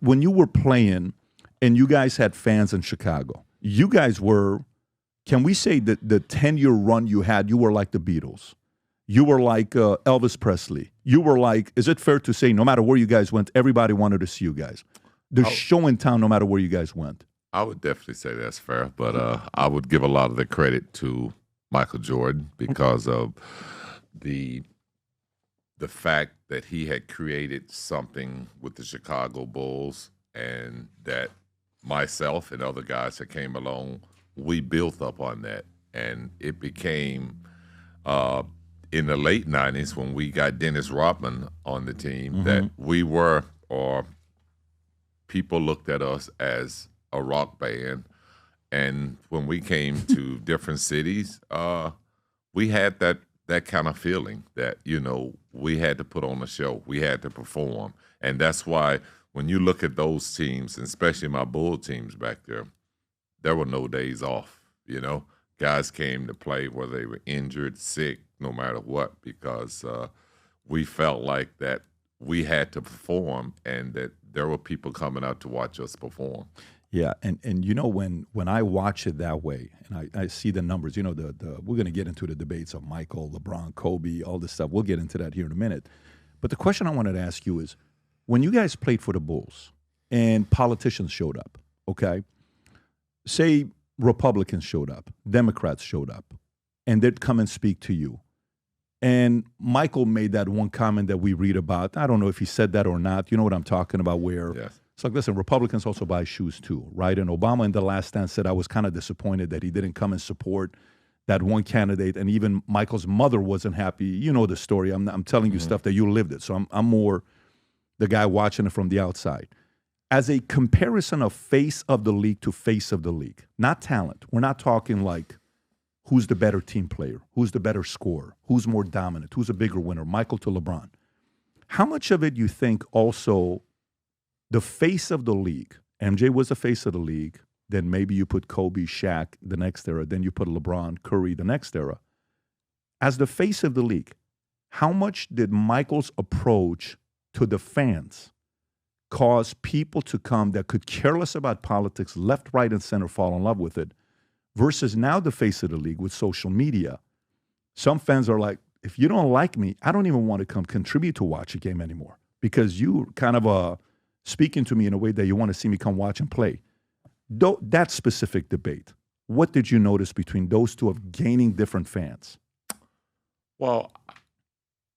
when you were playing and you guys had fans in Chicago, you guys were, can we say that the 10-year run you had, you were like the Beatles? You were like Elvis Presley. You were like, is it fair to say, no matter where you guys went, everybody wanted to see you guys? The show in town, no matter where you guys went. I would definitely say that's fair, but I would give a lot of the credit to Michael Jordan because of the fact that he had created something with the Chicago Bulls, and that myself and other guys that came along, we built up on that, and it became in the late 90s when we got Dennis Rodman on the team that we were, or people looked at us as a rock band. And when we came to different cities, we had that kind of feeling that, you know, we had to put on a show, we had to perform. And that's why when you look at those teams, and especially my Bull teams back there were no days off, you know. Guys came to play whether they were injured, sick, no matter what, because we felt like that we had to perform and that there were people coming out to watch us perform. Yeah, and you know, when I watch it that way, and I see the numbers, you know, we're going to get into the debates of Michael, LeBron, Kobe, all this stuff. We'll get into that here in a minute. But the question I wanted to ask you is, when you guys played for the Bulls and politicians showed up, okay, say Republicans showed up, Democrats showed up, and they'd come and speak to you. And Michael made that one comment that we read about. I don't know if he said that or not. You know what I'm talking about, where it's like, listen, Republicans also buy shoes too, right? And Obama in The Last Stand said, I was kind of disappointed that he didn't come and support that one candidate. And even Michael's mother wasn't happy. You know the story. I'm telling you stuff that you lived it. So I'm more the guy watching it from the outside. As a comparison of face of the league to face of the league, not talent. We're not talking like who's the better team player, who's the better scorer, who's more dominant, who's a bigger winner, Michael to LeBron. How much of it you think also the face of the league, MJ was the face of the league, then maybe you put Kobe, Shaq the next era, then you put LeBron, Curry the next era. As the face of the league, how much did Michael's approach to the fans cause people to come that could care less about politics, left, right, and center, fall in love with it, versus now the face of the league with social media? Some fans are like, if you don't like me, I don't even want to come contribute to watch a game anymore because you kind of speaking to me in a way that you want to see me come watch and play. That specific debate, what did you notice between those two of gaining different fans? Well,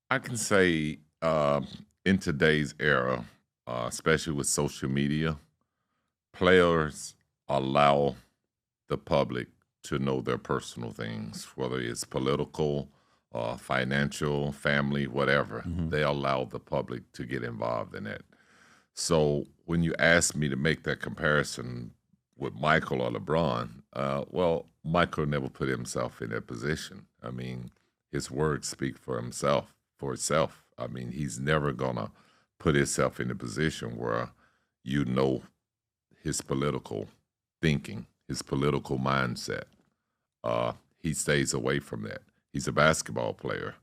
I can say in today's era, especially with social media, players allow the public to know their personal things, whether it's political, financial, family, whatever. They allow the public to get involved in it. So when you ask me to make that comparison with Michael or LeBron, well, Michael never put himself in that position. I mean, his words speak for itself. I mean, he's never gonna put himself in a position where you know his political thinking, his political mindset. He stays away from that. He's a basketball player.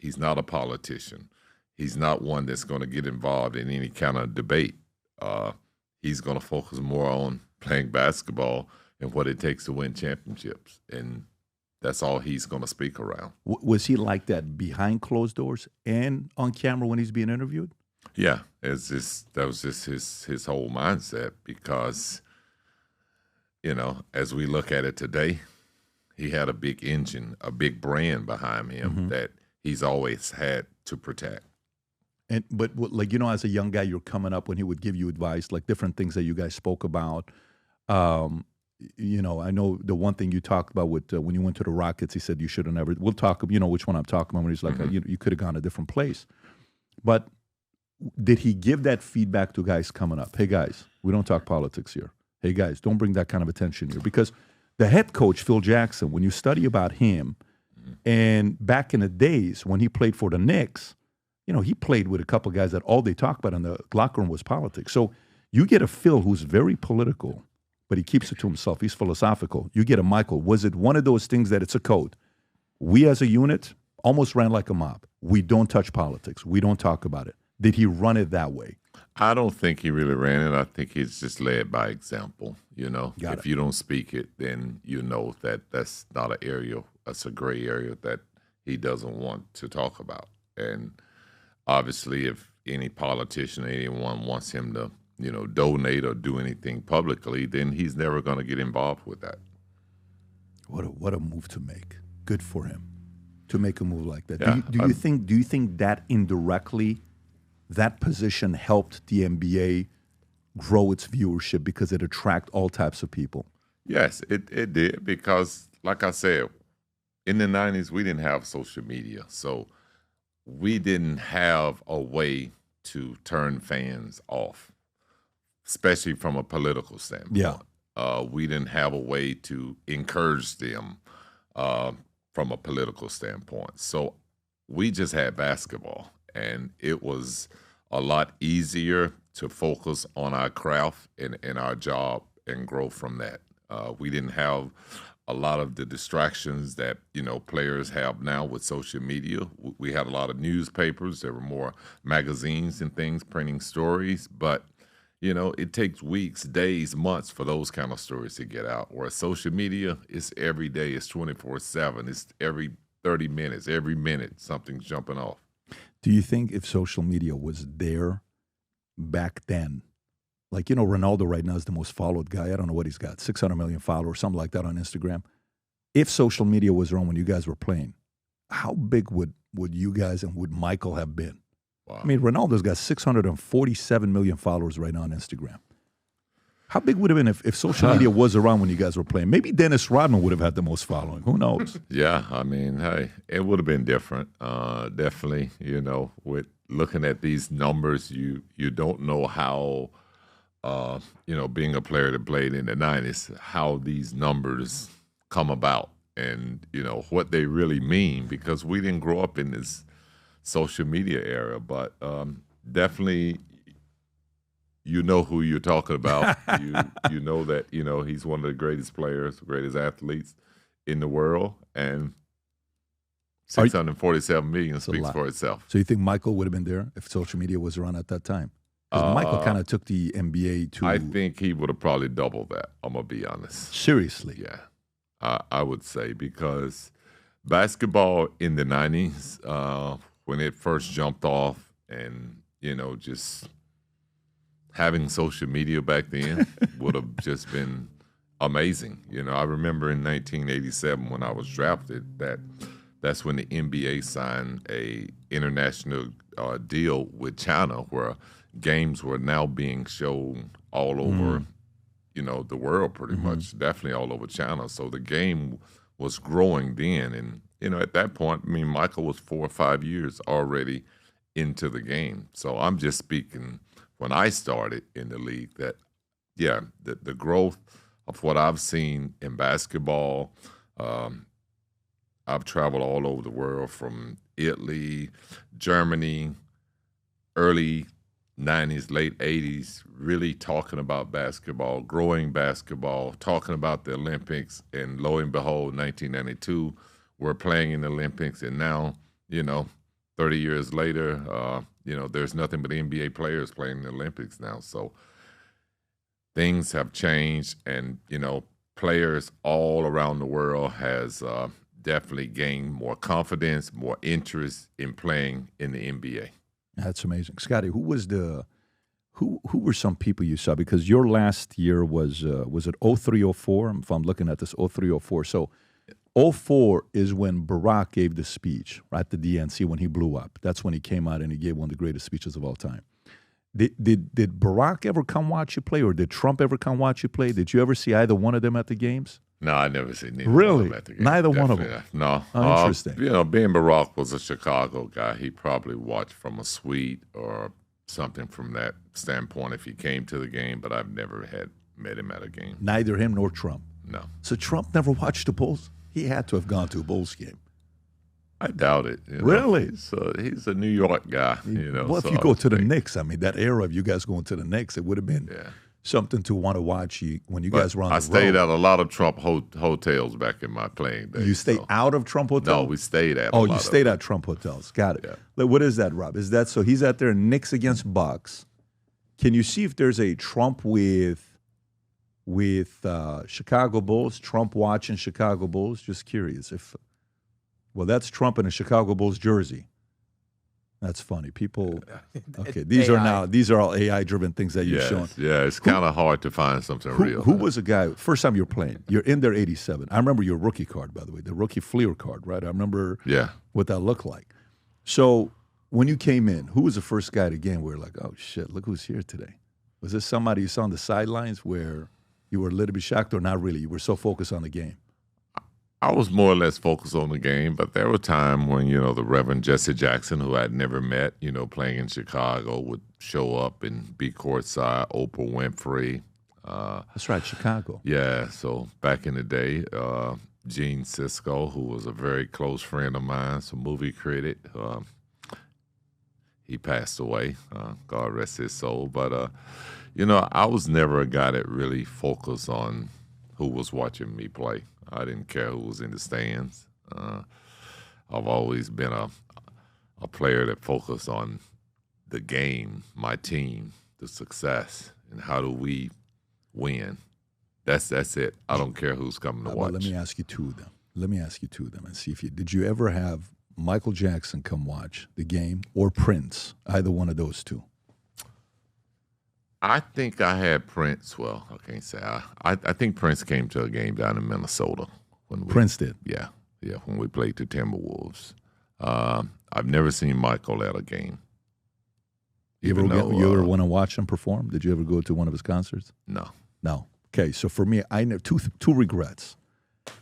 He's not a politician. He's not one that's going to get involved in any kind of debate. He's going to focus more on playing basketball and what it takes to win championships. And that's all he's going to speak around. Was he like that behind closed doors and on camera when he's being interviewed? Yeah, that was just his whole mindset because, you know, as we look at it today, he had a big engine, a big brand behind him that he's always had to protect. But like, you know, as a young guy, you're coming up when he would give you advice, like different things that you guys spoke about. You know, I know the one thing you talked about with when you went to the Rockets, he said you should have never. We'll talk, you know, which one I'm talking about when he's like, you could have gone a different place. But did he give that feedback to guys coming up? Hey, guys, we don't talk politics here. Hey, guys, don't bring that kind of attention here. Because the head coach, Phil Jackson, when you study about him, and back in the days when he played for the Knicks, you know, he played with a couple of guys that all they talked about in the locker room was politics. So you get a Phil who's very political, but he keeps it to himself. He's philosophical. You get a Michael. Was it one of those things that it's a code? We as a unit almost ran like a mob. We don't touch politics. We don't talk about it. Did he run it that way? I don't think he really ran it. I think he's just led by example. If you don't speak it, then you know that that's not an area, that's a gray area that he doesn't want to talk about. And obviously, if any politician or anyone wants him to, donate or do anything publicly, then he's never going to get involved with that. What a move to make. Good for him to make a move like that. Yeah, do you think that indirectly, that position helped the NBA grow its viewership because it attracted all types of people? Yes, it did, because like I said, in the 90s, we didn't have social media. So we didn't have a way to turn fans off, especially from a political standpoint. Yeah. We didn't have a way to encourage them from a political standpoint. So we just had basketball, and it was a lot easier to focus on our craft and our job and grow from that. We didn't have a lot of the distractions that, players have now with social media. We had a lot of newspapers. There were more magazines and things printing stories, but it takes weeks, days, months for those kind of stories to get out. Whereas social media, it's every day, it's 24/7, it's every 30 minutes, every minute something's jumping off. Do you think if social media was there back then, like, Ronaldo right now is the most followed guy. I don't know what he's got, 600 million followers, something like that on Instagram. If social media was around when you guys were playing, how big would you guys and would Michael have been? Wow. I mean, Ronaldo's got 647 million followers right now on Instagram. How big would it have been if social media was around when you guys were playing? Maybe Dennis Rodman would have had the most following. Who knows? Yeah, I mean, hey, it would have been different. Definitely, with looking at these numbers, you don't know how, being a player that played in the 90s, how these numbers come about and, what they really mean, because we didn't grow up in this social media era, but definitely, who you're talking about. you know that he's one of the greatest players, greatest athletes in the world, and 647 million speaks for itself. So you think Michael would have been there if social media was around at that time? Because Michael kind of took the NBA to. I think he would have probably doubled that. I'm gonna be honest. Seriously, yeah, I would say, because basketball in the 90s. When it first jumped off, and just having social media back then would have just been amazing. I remember in 1987 when I was drafted, that's when the NBA signed a international deal with China, where games were now being shown all over the world, pretty much, definitely all over China. So the game was growing then, and at that point, I mean, Michael was 4 or 5 years already into the game. So I'm just speaking when I started in the league that, yeah, the growth of what I've seen in basketball, I've traveled all over the world, from Italy, Germany, early 90s, late 80s, really talking about basketball, growing basketball, talking about the Olympics, and lo and behold, 1992, we're playing in the Olympics, and now, 30 years later, there's nothing but NBA players playing in the Olympics now. So things have changed, and, players all around the world has definitely gained more confidence, more interest in playing in the NBA. That's amazing. Scottie, who were some people you saw? Because your last year was it 03-04? If I'm looking at this, 03-04. So 04 is when Barack gave the speech, right, at the DNC when he blew up. That's when he came out and he gave one of the greatest speeches of all time. Did Barack ever come watch you play, or did Trump ever come watch you play? Did you ever see either one of them at the games? No, I never seen neither really? one of them at the game. Neither Definitely one of them? No. Oh, interesting. Being Barack was a Chicago guy, he probably watched from a suite or something from that standpoint if he came to the game, but I've never met him at a game. Neither him nor Trump? No. So Trump never watched the Bulls? He had to have gone to a Bulls game. I doubt it. Really? He's a New York guy. Well, if you go to the Knicks, I mean, that era of you guys going to the Knicks, it would have been something to want to watch when you guys were on the road. I stayed at a lot of Trump hotels back in my playing days. You stayed out of Trump hotels? No, we stayed at. Oh, you stayed at Trump hotels. Got it. Yeah. Like, what is that, Rob? Is that so? He's out there, Knicks against Bucks. Can you see if there's a Trump with Chicago Bulls, Trump watching Chicago Bulls? Just curious. Well, that's Trump in a Chicago Bulls jersey. That's funny. People, okay, these are all AI-driven things that you've shown. Yeah, it's kind of hard to find something real. Who was a guy, first time you're playing, you're in there 87. I remember your rookie card, by the way, the rookie Fleer card, right? I remember what that looked like. So when you came in, who was the first guy to game where you're like, oh, shit, look who's here today? Was this somebody you saw on the sidelines where you were a little bit shocked or not really? You were so focused on the game. I was more or less focused on the game, but there were times when, the Reverend Jesse Jackson, who I'd never met, playing in Chicago, would show up and be courtside, Oprah Winfrey. That's right, Chicago. Yeah, so back in the day, Gene Sisco, who was a very close friend of mine, some movie critic, he passed away, God rest his soul. But, I was never a guy that really focused on who was watching me play. I didn't care who was in the stands. I've always been a player that focused on the game, my team, the success, and how do we win. That's it. I don't care who's coming to watch. Well, let me ask you two of them. And see if did you ever have Michael Jackson come watch the game or Prince, either one of those two? I think I had Prince. Well, I can't say. I think Prince came to a game down in Minnesota. Prince did? Yeah, when we played the Timberwolves. I've never seen Michael at a game. You ever want to watch him perform? Did you ever go to one of his concerts? No. Okay, so for me, I never two regrets.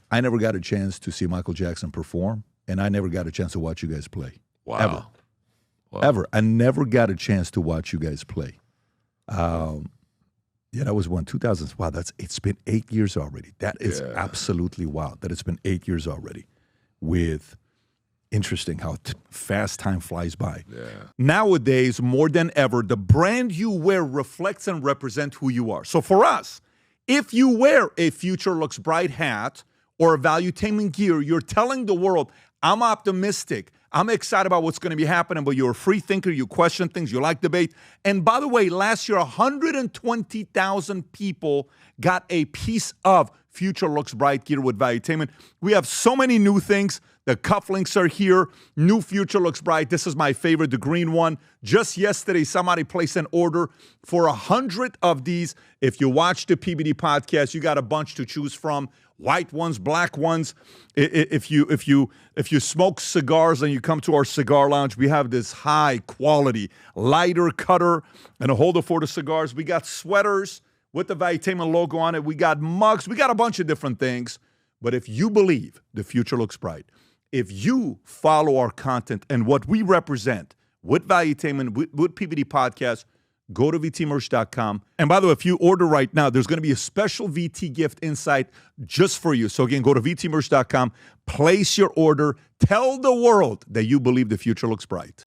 I never got a chance to see Michael Jackson perform, and I never got a chance to watch you guys play. Wow. Ever. I never got a chance to watch you guys play. That was 2000. Wow, it's been 8 years already. That is absolutely wild that it's been 8 years already. Interesting how fast time flies by. Yeah. Nowadays, more than ever, the brand you wear reflects and represents who you are. So for us, if you wear a Future Looks Bright hat or a Valuetainment gear, you're telling the world, I'm optimistic. I'm excited about what's going to be happening, but you're a free thinker. You question things. You like debate. And by the way, last year, 120,000 people got a piece of Future Looks Bright gear with Valuetainment. We have so many new things. The cufflinks are here. New Future Looks Bright. This is my favorite, the green one. Just yesterday, somebody placed an order for 100 of these. If you watch the PBD podcast, you got a bunch to choose from. White ones, black ones. If you smoke cigars and you come to our cigar lounge, we have this high quality lighter cutter and a holder for the cigars. We got sweaters with the Valuetainment logo on it. We got mugs. We got a bunch of different things. But if you believe the future looks bright, if you follow our content and what we represent with Valuetainment, with PBD Podcast, go to vtmerch.com. And by the way, if you order right now, there's going to be a special VT gift inside just for you. So again, go to vtmerch.com, place your order, tell the world that you believe the future looks bright.